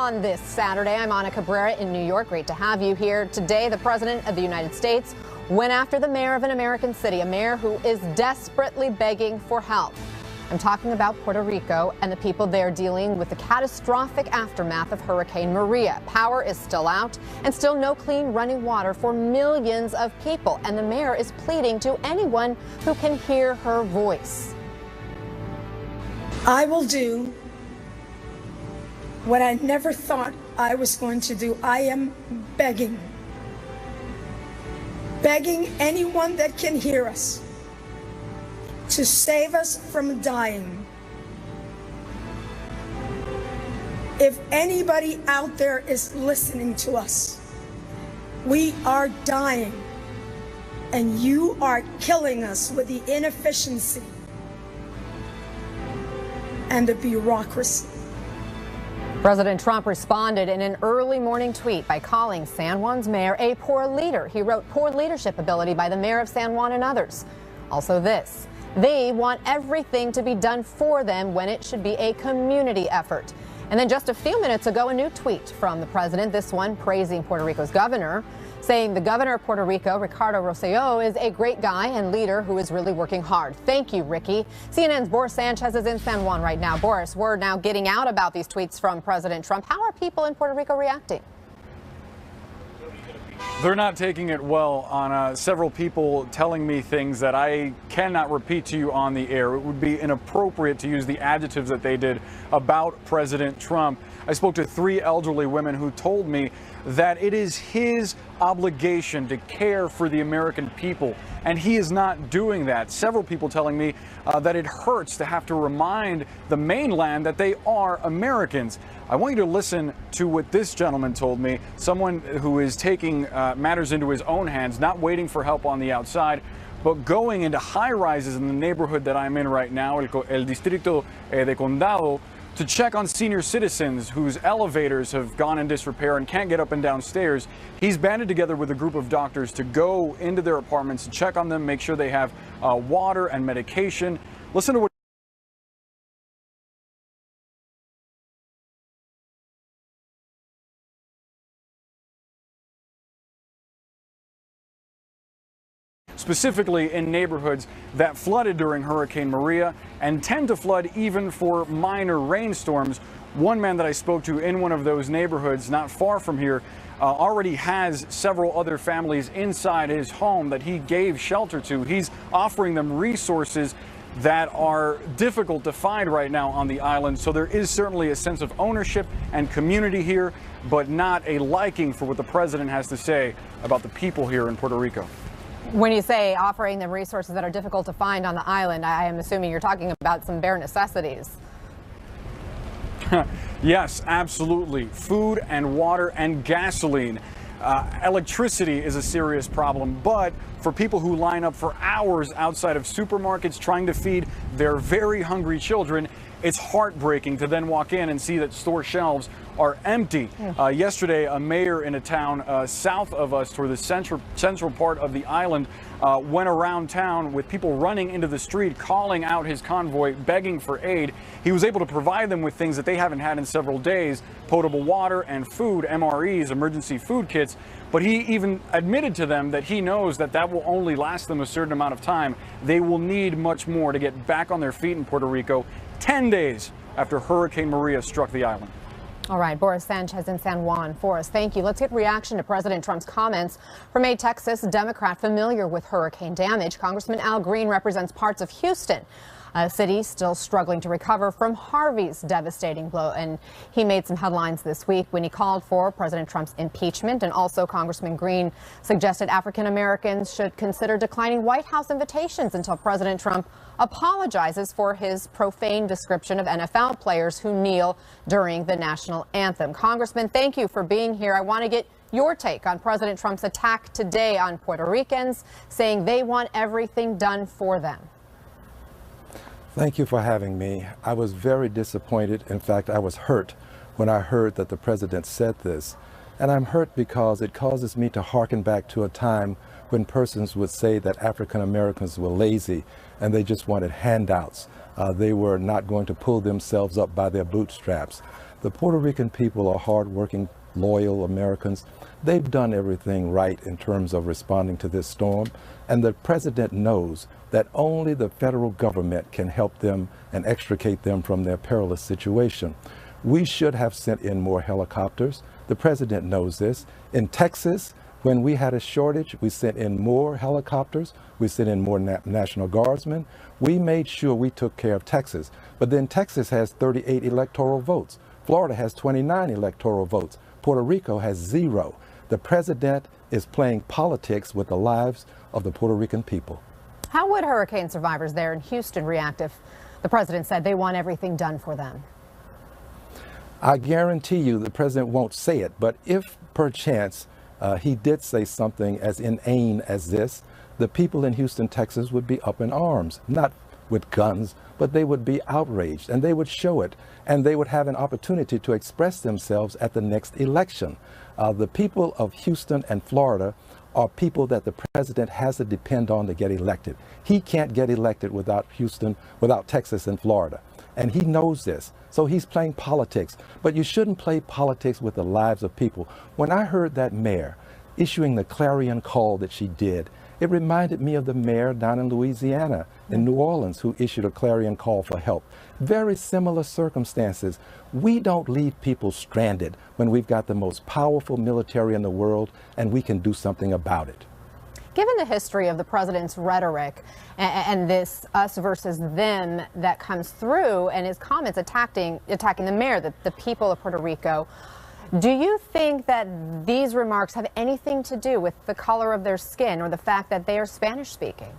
on this Saturday. I'm Ana Cabrera in New York. Great to have you here. Today, the President of the United States went after the mayor of an American city, a mayor who is desperately begging for help. I'm talking about Puerto Rico and the people there dealing with the catastrophic aftermath of Hurricane Maria. Power is still out and still no clean running water for millions of people. And the mayor is pleading to anyone who can hear her voice. I will do what I never thought I was going to do. I am begging anyone that can hear us to save us from dying. If anybody out there is listening to us, we are dying, and you are killing us with the inefficiency and the bureaucracy. President Trump responded in an early morning tweet by calling San Juan's mayor a poor leader. He wrote, "Poor leadership ability by the mayor of San Juan and others." Also this, they want everything to be done for them when it should be a community effort. And then just a few minutes ago, a new tweet from the president, this one praising Puerto Rico's governor, saying the governor of Puerto Rico, Ricardo Rosselló, is a great guy and leader who is really working hard. Thank you, Ricky. CNN's Boris Sanchez is in San Juan right now. Boris, we're now getting out about these tweets from President Trump. How are people in Puerto Rico reacting? They're not taking it well. On several people telling me things that I cannot repeat to you on the air. It would be inappropriate to use the adjectives that they did about President Trump. I spoke to 3 elderly women who told me that it is his obligation to care for the American people, and he is not doing that. Several people telling me that it hurts to have to remind the mainland that they are Americans. I want you to listen to what this gentleman told me, someone who is taking matters into his own hands, not waiting for help on the outside, but going into high rises in the neighborhood that I'm in right now, el Distrito de Condado, to check on senior citizens whose elevators have gone in disrepair and can't get up and down stairs. He's banded together with a group of doctors to go into their apartments and check on them, make sure they have water and medication. Listen to what specifically in neighborhoods that flooded during Hurricane Maria and tend to flood even for minor rainstorms. One man that I spoke to in one of those neighborhoods not far from here already has several other families inside his home that he gave shelter to. He's offering them resources that are difficult to find right now on the island. So there is certainly a sense of ownership and community here, but not a liking for what the president has to say about the people here in Puerto Rico. When you say offering them resources that are difficult to find on the island, I am assuming you're talking about some bare necessities. Yes, absolutely. Food and water and gasoline. Electricity is a serious problem, but for people who line up for hours outside of supermarkets trying to feed their very hungry children, it's heartbreaking to then walk in and see that store shelves are empty. Yesterday, a mayor in a town south of us toward the central part of the island went around town with people running into the street, calling out his convoy, begging for aid. He was able to provide them with things that they haven't had in several days, potable water and food, MREs, emergency food kits. But he even admitted to them that he knows that that will only last them a certain amount of time. They will need much more to get back on their feet in Puerto Rico 10 days after Hurricane Maria struck the island. All right, Boris Sanchez in San Juan for us. Thank you. Let's get reaction to President Trump's comments from a Texas Democrat familiar with hurricane damage. Congressman Al Green represents parts of Houston, a city still struggling to recover from Harvey's devastating blow. And he made some headlines this week when he called for President Trump's impeachment. And also Congressman Green suggested African Americans should consider declining White House invitations until President Trump apologizes for his profane description of NFL players who kneel during the national anthem. Congressman, thank you for being here. I want to get your take on President Trump's attack today on Puerto Ricans, saying they want everything done for them. Thank you for having me. I was very disappointed. In fact, I was hurt when I heard that the president said this. And I'm hurt because it causes me to hearken back to a time when persons would say that African Americans were lazy and they just wanted handouts. They were not going to pull themselves up by their bootstraps. The Puerto Rican people are hardworking, loyal Americans. They've done everything right in terms of responding to this storm, and the president knows that only the federal government can help them and extricate them from their perilous situation. We should have sent in more helicopters. The president knows this. In Texas, when we had a shortage, we sent in more helicopters. We sent in more National Guardsmen. We made sure we took care of Texas. But then Texas has 38 electoral votes. Florida has 29 electoral votes. Puerto Rico has 0. The president is playing politics with the lives of the Puerto Rican people. How would hurricane survivors there in Houston react if the president said they want everything done for them? I guarantee you the president won't say it, but if perchance he did say something as inane as this, the people in Houston, Texas would be up in arms, not with guns, but they would be outraged, and they would show it, and they would have an opportunity to express themselves at the next election. The people of Houston and Florida are people that the president has to depend on to get elected. He can't get elected without Houston, without Texas and Florida. And he knows this. So he's playing politics. But you shouldn't play politics with the lives of people. When I heard that mayor issuing the clarion call that she did, it reminded me of the mayor down in Louisiana, in New Orleans, who issued a clarion call for help. Very similar circumstances. We don't leave people stranded when we've got the most powerful military in the world and we can do something about it. Given the history of the president's rhetoric and this us versus them that comes through and his comments attacking the mayor, the people of Puerto Rico, do you think that these remarks have anything to do with the color of their skin or the fact that they are Spanish speaking?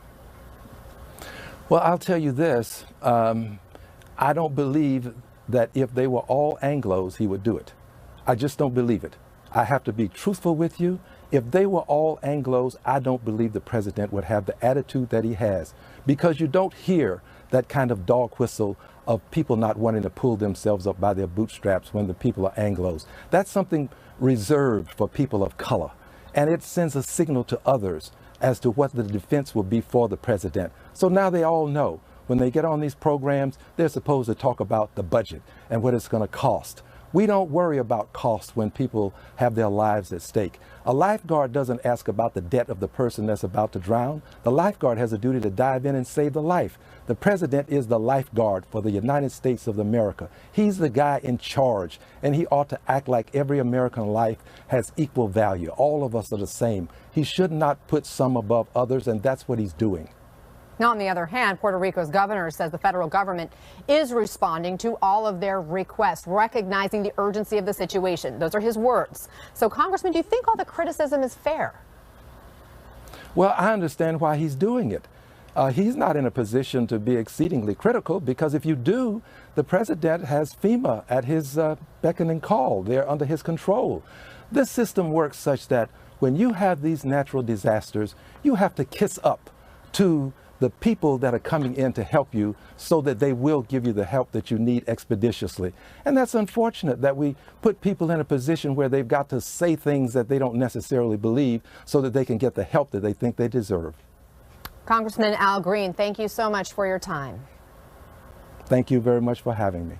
Well, I'll tell you this. I don't believe that if they were all Anglos, he would do it. I just don't believe it. I have to be truthful with you. If they were all Anglos, I don't believe the president would have the attitude that he has, because you don't hear that kind of dog whistle of people not wanting to pull themselves up by their bootstraps when the people are Anglos. That's something reserved for people of color, and it sends a signal to others as to what the defense will be for the president. So now they all know when they get on these programs, they're supposed to talk about the budget and what it's going to cost. We don't worry about costs when people have their lives at stake. A lifeguard doesn't ask about the debt of the person that's about to drown. The lifeguard has a duty to dive in and save the life. The president is the lifeguard for the United States of America. He's the guy in charge, and he ought to act like every American life has equal value. All of us are the same. He should not put some above others, and that's what he's doing. Now, on the other hand, Puerto Rico's governor says the federal government is responding to all of their requests, recognizing the urgency of the situation. Those are his words. So, Congressman, do you think all the criticism is fair? Well, I understand why he's doing it. He's not in a position to be exceedingly critical, because if you do, the president has FEMA at his beck and call. They're under his control. This system works such that when you have these natural disasters, you have to kiss up to the people that are coming in to help you so that they will give you the help that you need expeditiously. And that's unfortunate that we put people in a position where they've got to say things that they don't necessarily believe so that they can get the help that they think they deserve. Congressman Al Green, thank you so much for your time. Thank you very much for having me.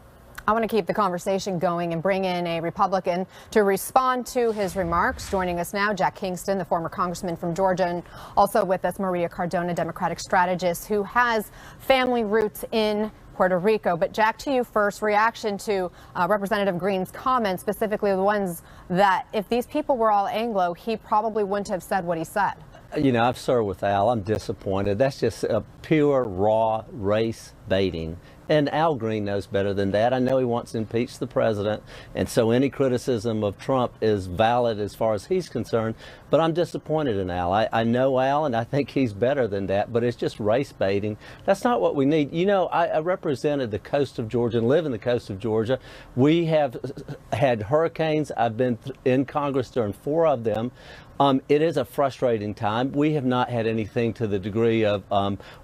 I want to keep the conversation going and bring in a Republican to respond to his remarks. Joining us now, Jack Kingston, the former congressman from Georgia, and also with us, Maria Cardona, Democratic strategist who has family roots in Puerto Rico. But Jack, to you first, reaction to Representative Green's comments, specifically the ones that if these people were all Anglo, he probably wouldn't have said what he said. You know, I've served with Al. I'm disappointed. That's just a pure, raw race baiting. And Al Green knows better than that. I know he wants to impeach the president, and so any criticism of Trump is valid as far as he's concerned. But I'm disappointed in Al. I know Al, and I think he's better than that, but it's just race baiting. That's not what we need. You know, I represented the coast of Georgia and live in the coast of Georgia. We have had hurricanes. I've been in Congress during 4 of them. It is a frustrating time. We have not had anything to the degree of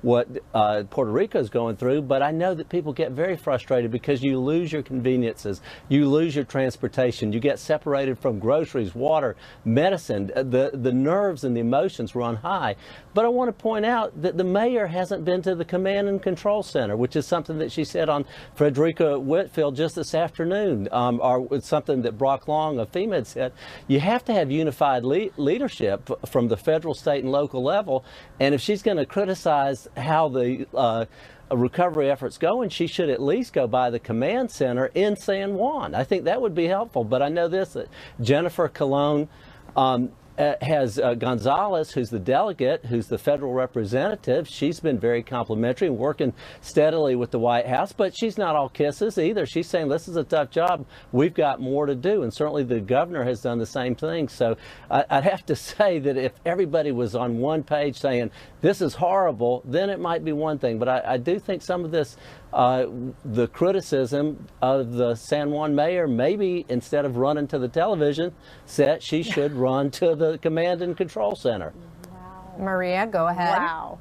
what Puerto Rico is going through, but I know that people get very frustrated because you lose your conveniences, you lose your transportation, you get separated from groceries, water, medicine. The nerves and the emotions run high. But I want to point out that the mayor hasn't been to the Command and Control Center, which is something that she said on Frederica Whitfield just this afternoon, or it's something that Brock Long of FEMA had said. You have to have unified leadership from the federal, state, and local level. And if she's going to criticize how the recovery efforts going, she should at least go by the command center in San Juan. I think that would be helpful. But I know this, that Jennifer Colon has Gonzalez, who's the delegate, who's the federal representative. She's been very complimentary and working steadily with the White House, but she's not all kisses either. She's saying this is a tough job. We've got more to do, and certainly the governor has done the same thing. So I'd have to say that if everybody was on one page saying this is horrible, then it might be one thing. But I do think some of this, the criticism of the San Juan mayor, maybe instead of running to the television set, she should run to the Command and Control Center. Wow. Maria, go ahead. Wow.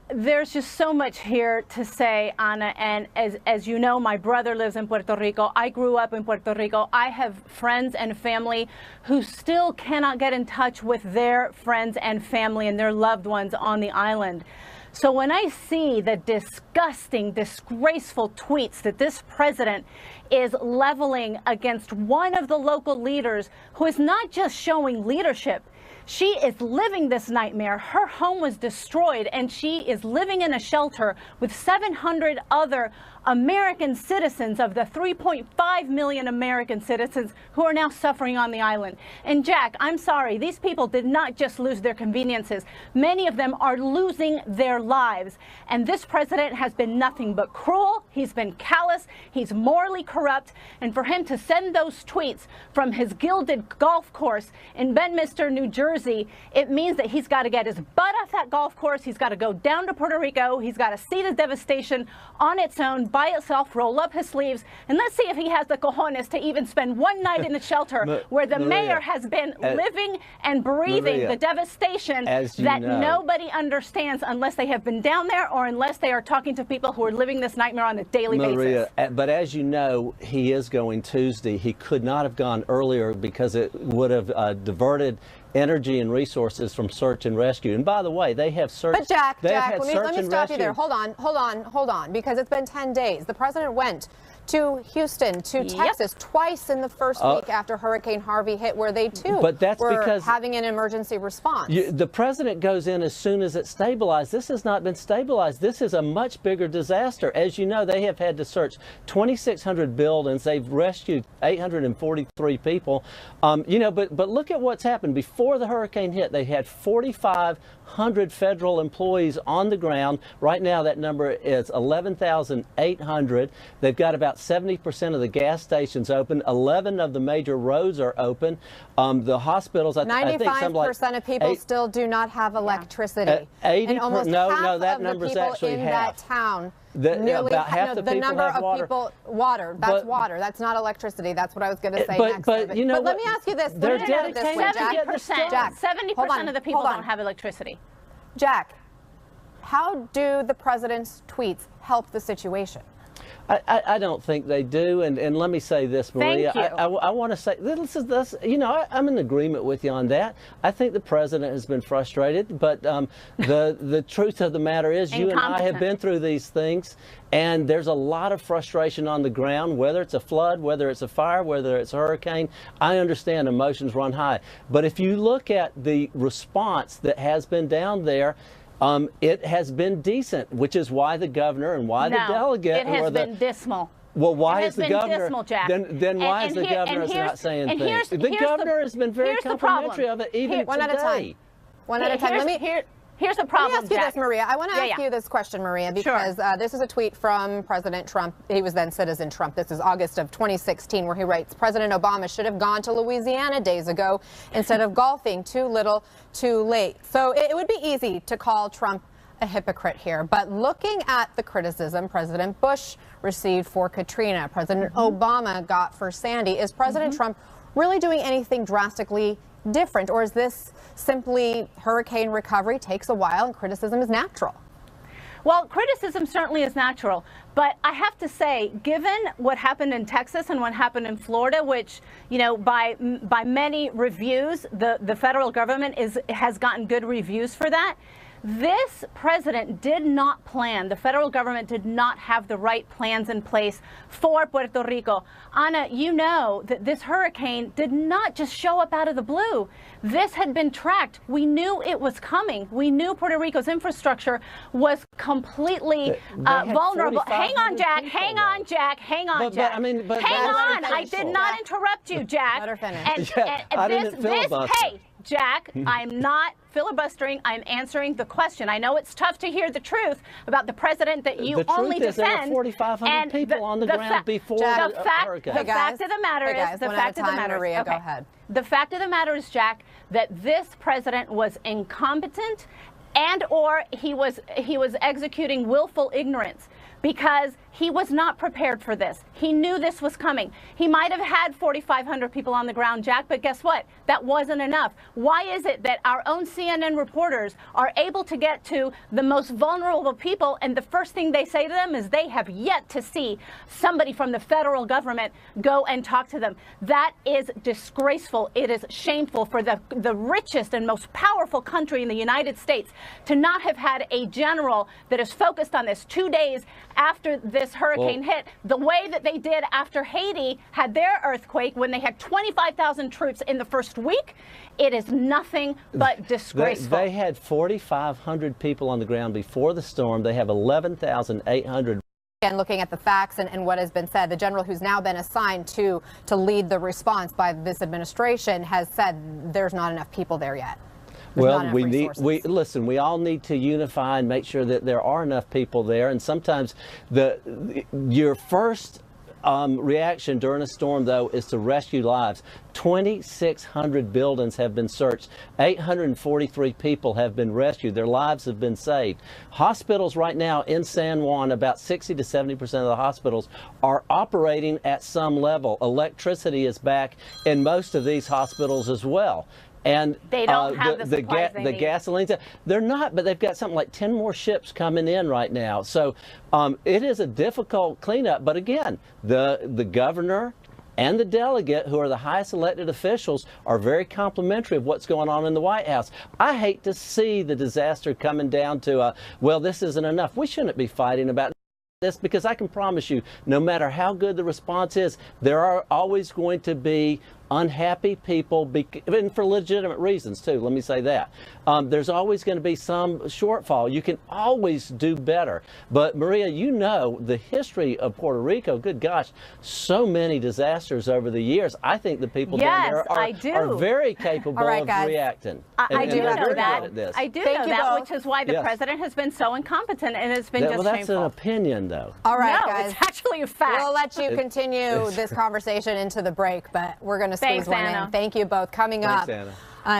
There's just so much here to say, Ana, and as you know, my brother lives in Puerto Rico. I grew up in Puerto Rico. I have friends and family who still cannot get in touch with their friends and family and their loved ones on the island. So when I see the disgusting, disgraceful tweets that this president is leveling against one of the local leaders who is not just showing leadership, she is living this nightmare. Her home was destroyed, and she is living in a shelter with 700 other American citizens of the 3.5 million American citizens who are now suffering on the island. And Jack, I'm sorry, these people did not just lose their conveniences. Many of them are losing their lives. And this president has been nothing but cruel. He's been callous. He's morally corrupt. And for him to send those tweets from his gilded golf course in Bedminster, New Jersey, it means that he's got to get his butt off that golf course. He's got to go down to Puerto Rico. He's got to see the devastation on its own, by itself, roll up his sleeves, and let's see if he has the cojones to even spend one night in the shelter where the mayor has been living and breathing the devastation that nobody understands unless they have been down there or unless they are talking to people who are living this nightmare on a daily basis. But as you know, he is going Tuesday. He could not have gone earlier because it would have diverted energy and resources from search and rescue. And by the way, they have search. But Jack, let me stop you there. Hold on, because it's been 10 days. The president went to Houston, to Texas, twice in the first week after Hurricane Harvey hit, where they too were having an emergency response. The president goes in as soon as it's stabilized. This has not been stabilized. This is a much bigger disaster. As you know, they have had to search 2,600 buildings. They've rescued 843 people. But look at what's happened. Before the hurricane hit, they had 4,500 federal employees on the ground. Right now, that number is 11,800. They've got about 70% of the gas stations open. 11 of the major roads are open. The hospitals, 95% of people still do not have electricity. And almost half that of number's the people actually in half. that town. About half the people number have of water. people, water. That's water. That's not electricity. That's what I was going to say next. But you know, let me ask you this. They're dedicated. 70% of the people don't have electricity. Jack, how do the president's tweets help the situation? I don't think they do, and let me say this, Maria. Thank you. I want to say this. I'm in agreement with you on that. I think the president has been frustrated, but the truth of the matter is, you and I have been through these things, and there's a lot of frustration on the ground. Whether it's a flood, whether it's a fire, whether it's a hurricane, I understand emotions run high. But if you look at the response that has been down there, it has been decent, which is why the governor and why the delegate. It has been dismal. Well, why is the governor? Dismal, Jack. Then why is the governor not saying things? The governor has been very complimentary of it, even one at a time. One at a time. Here's the problem, Let me ask you this, Maria. I want to ask you this question, Maria, because this is a tweet from President Trump. He was then Citizen Trump. This is August of 2016, where he writes, President Obama should have gone to Louisiana days ago instead of golfing. Too little, too late. So it would be easy to call Trump a hypocrite here, but looking at the criticism President Bush received for Katrina, President Obama got for Sandy, is President Trump really doing anything drastically different, or is this simply hurricane recovery takes a while and criticism is natural? Well, criticism certainly is natural, but I have to say, given what happened in Texas and what happened in Florida, which, you know, by many reviews, the federal government has gotten good reviews for that. This president did not plan, the federal government did not have the right plans in place for Puerto Rico. Ana, you know that this hurricane did not just show up out of the blue. This had been tracked. We knew it was coming. We knew Puerto Rico's infrastructure was completely vulnerable. Hang on, Jack. Hang on, Jack. Hang on, Jack. Hang on. I did not interrupt you, Jack. Let her finish. I didn't filibuster. Hey, Jack, I'm not filibustering. I'm answering the question. I know it's tough to hear the truth about the president that you only defend. There were 4,500 people on the ground before the hurricane. The fact of the matter is, the fact of the matter is, go ahead. The fact of the matter is, Jack, that this president was incompetent and or he was executing willful ignorance, because he was not prepared for this. He knew this was coming. He might have had 4,500 people on the ground, Jack, but guess what? That wasn't enough. Why is it that our own CNN reporters are able to get to the most vulnerable people, and the first thing they say to them is they have yet to see somebody from the federal government go and talk to them? That is disgraceful. It is shameful for the richest and most powerful country in the United States to not have had a general that is focused on this 2 days after this hurricane hit, the way that they did after Haiti had their earthquake, when they had 25,000 troops in the first week. It is nothing but disgraceful. They had 4,500 people on the ground before the storm. They have 11,800. And looking at the facts and what has been said, the general who's now been assigned to lead the response by this administration has said there's not enough people there yet. Well, listen, we all need to unify and make sure that there are enough people there. And sometimes your first reaction during a storm, though, is to rescue lives. 2,600 buildings have been searched. 843 people have been rescued. Their lives have been saved. Hospitals right now in San Juan, about 60 to 70% of the hospitals are operating at some level. Electricity is back in most of these hospitals as well. And they don't have the gasolines. They're not, but they've got something like 10 more ships coming in right now. So it is a difficult cleanup. But again, the governor and the delegate, who are the highest elected officials, are very complimentary of what's going on in the White House. I hate to see the disaster coming down to, well, this isn't enough. We shouldn't be fighting about this, because I can promise you, no matter how good the response is, there are always going to be unhappy people, and for legitimate reasons too, let me say that. There's always going to be some shortfall. You can always do better. But Maria, you know the history of Puerto Rico. Good gosh, so many disasters over the years. I think the people down there are very capable of reacting. I do know that. I do know that, which is why the president has been so incompetent, and it's been just shameful. Well, that's an opinion, though. All right, no, guys. It's actually a fact. We'll let you continue this conversation into the break, but we're going to squeeze one in. Thank you both. Coming up,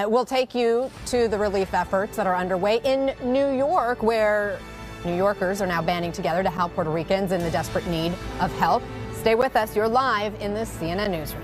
we'll take you to the relief efforts that are underway in New York, where New Yorkers are now banding together to help Puerto Ricans in the desperate need of help. Stay with us. You're live in the CNN Newsroom.